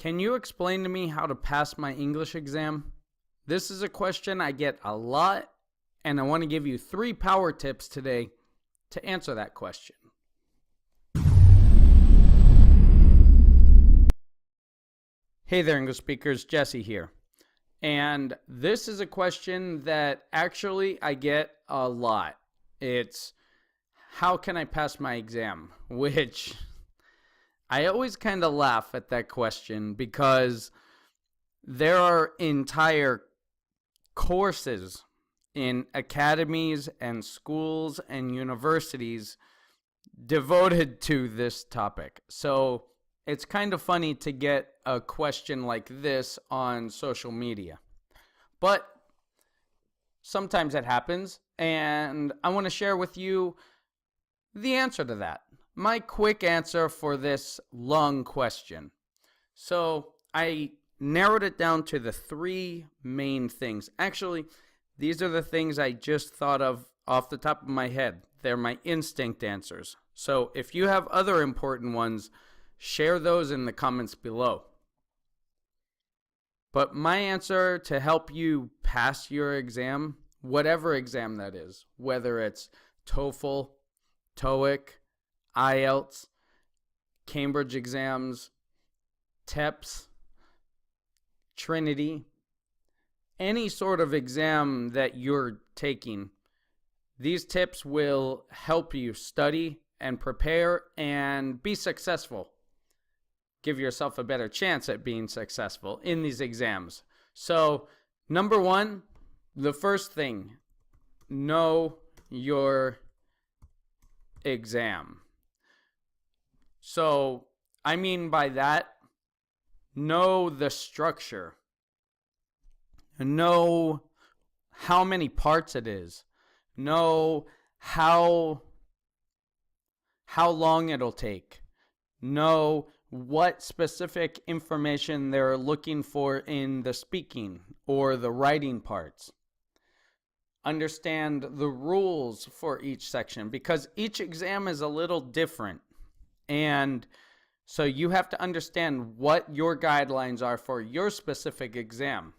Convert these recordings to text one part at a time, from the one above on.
Can you explain to me how to pass my English exam? This is a question I get a lot, and I want to give you 3 power tips today to answer that question. Hey there, English speakers, Jesse here. And this is a question that actually I get a lot. It's, how can I pass my exam? Which I always kind of laugh at that question because there are entire courses in academies and schools and universities devoted to this topic. So it's kind of funny to get a question like this on social media. But sometimes it happens, and I want to share with you the answer to that. My quick answer for this long question. So I narrowed it down to the 3 main things. Actually, these are the things I just thought of off the top of my head. They're my instinct answers. So if you have other important ones, share those in the comments below. But my answer to help you pass your exam, whatever exam that is, whether it's TOEFL, TOEIC, IELTS, Cambridge exams, TEPS, Trinity, any sort of exam that you're taking, these tips will help you study and prepare and be successful. Give yourself a better chance at being successful in these exams. So, number 1, the first thing, know your exam. So, I mean by that, know the structure. Know how many parts it is. Know how long it'll take. Know what specific information they're looking for in the speaking or the writing parts. Understand the rules for each section because each exam is a little different. And so you have to understand what your guidelines are for your specific exam.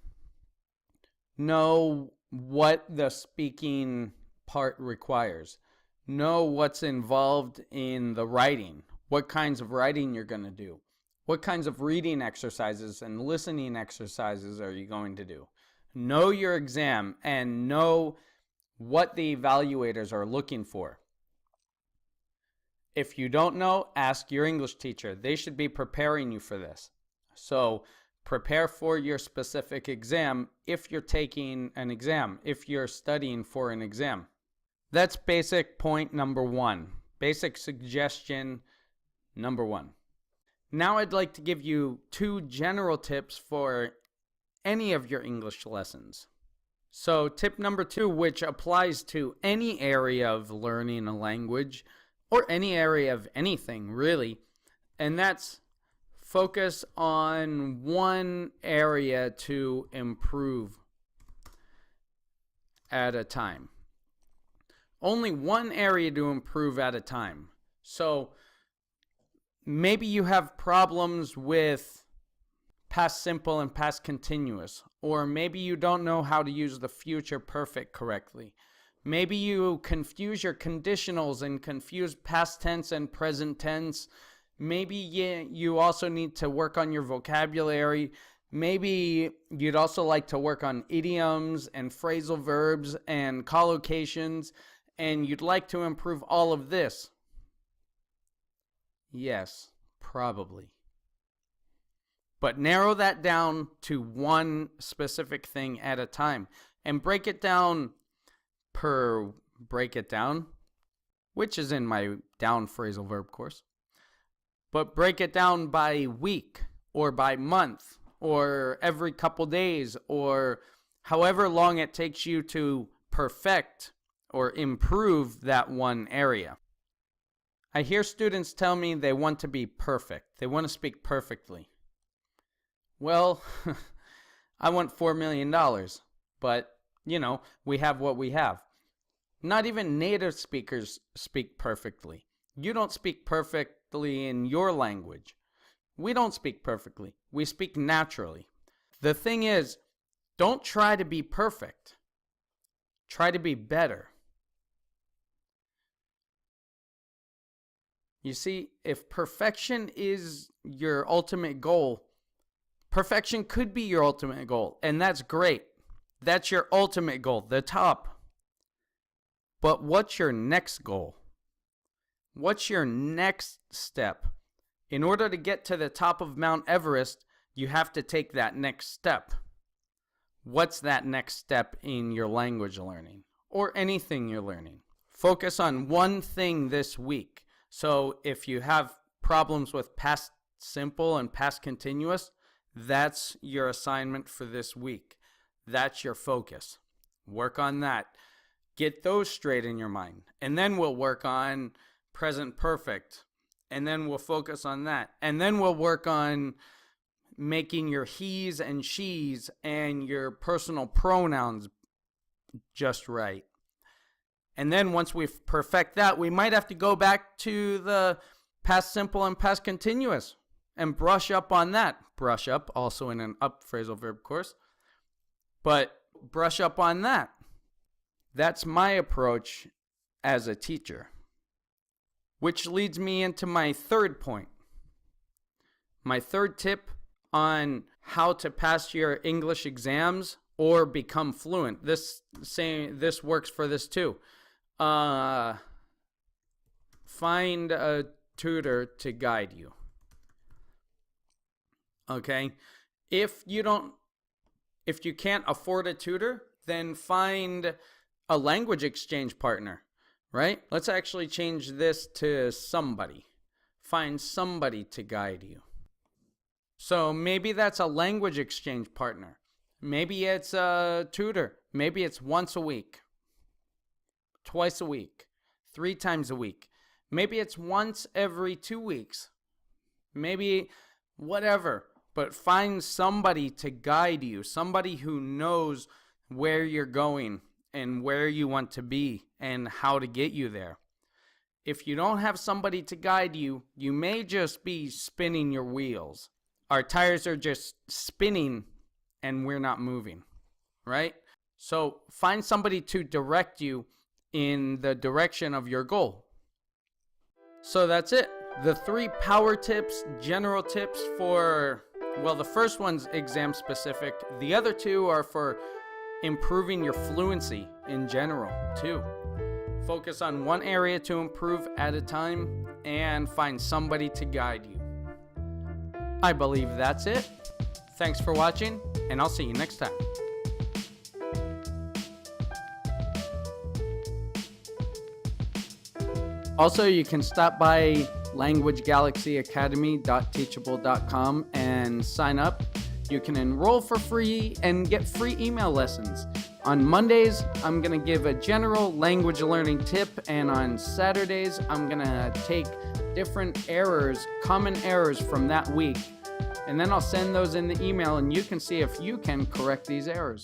Know what the speaking part requires. Know what's involved in the writing. What kinds of writing you're going to do. What kinds of reading exercises and listening exercises are you going to do. Know your exam and know what the evaluators are looking for. If you don't know, ask your English teacher. They should be preparing you for this. So prepare for your specific exam if you're taking an exam, if you're studying for an exam. That's basic point number 1. Basic suggestion number 1. Now I'd like to give you 2 general tips for any of your English lessons. So tip number 2, which applies to any area of learning a language or any area of anything really, and that's focus on one area to improve at a time. Only one area to improve at a time. So maybe you have problems with past simple and past continuous, or maybe you don't know how to use the future perfect correctly. Maybe you confuse your conditionals and confuse past tense and present tense. Maybe you also need to work on your vocabulary. Maybe you'd also like to work on idioms and phrasal verbs and collocations, and you'd like to improve all of this. Yes, probably. But narrow that down to one specific thing at a time and break it down which is in my down phrasal verb course. But break it down by week or by month or every couple days or however long it takes you to perfect or improve that one area. I hear students tell me they want to be perfect. They want to speak perfectly. Well, I want $4 million, but, we have what we have. Not even native speakers speak perfectly. You don't speak perfectly in your language. We don't speak perfectly. We speak naturally. The thing is, don't try to be perfect. Try to be better. You see, if perfection is your ultimate goal, perfection could be your ultimate goal, and that's great. That's your ultimate goal, the top. But what's your next goal? What's your next step? In order to get to the top of Mount Everest, you have to take that next step. What's that next step in your language learning or anything you're learning? Focus on one thing this week. So if you have problems with past simple and past continuous, that's your assignment for this week. That's your focus. Work on that. Get those straight in your mind. And then we'll work on present perfect. And then we'll focus on that. And then we'll work on making your he's and she's and your personal pronouns just right. And then once we perfect that, we might have to go back to the past simple and past continuous and brush up on that. Brush up, also in an up phrasal verb course. But brush up on that. That's my approach as a teacher. Which leads me into my third point. My third tip on how to pass your English exams or become fluent. This works for this too. Find a tutor to guide you. Okay? If you can't afford a tutor, then find a language exchange partner, right? Let's actually change this to somebody. Find somebody to guide you. So maybe that's a language exchange partner. Maybe it's a tutor. Maybe it's once a week, twice a week, 3 times a week. Maybe it's once every 2 weeks. Maybe whatever. But find somebody to guide you, somebody who knows where you're going and where you want to be and how to get you there. If you don't have somebody to guide you, you may just be spinning your wheels. Our tires are just spinning and we're not moving, right? So find somebody to direct you in the direction of your goal. So that's it. The 3 power tips, general tips for, well, the first one's exam specific. The other 2 are for improving your fluency in general too. Focus on one area to improve at a time and find somebody to guide you. I believe that's it. Thanks for watching, and I'll see you next time. Also, you can stop by languagegalaxyacademy.teachable.com and sign up. You can enroll for free and get free email lessons. On Mondays, I'm going to give a general language learning tip, and on Saturdays, I'm going to take different errors, common errors from that week, and then I'll send those in the email, and you can see if you can correct these errors.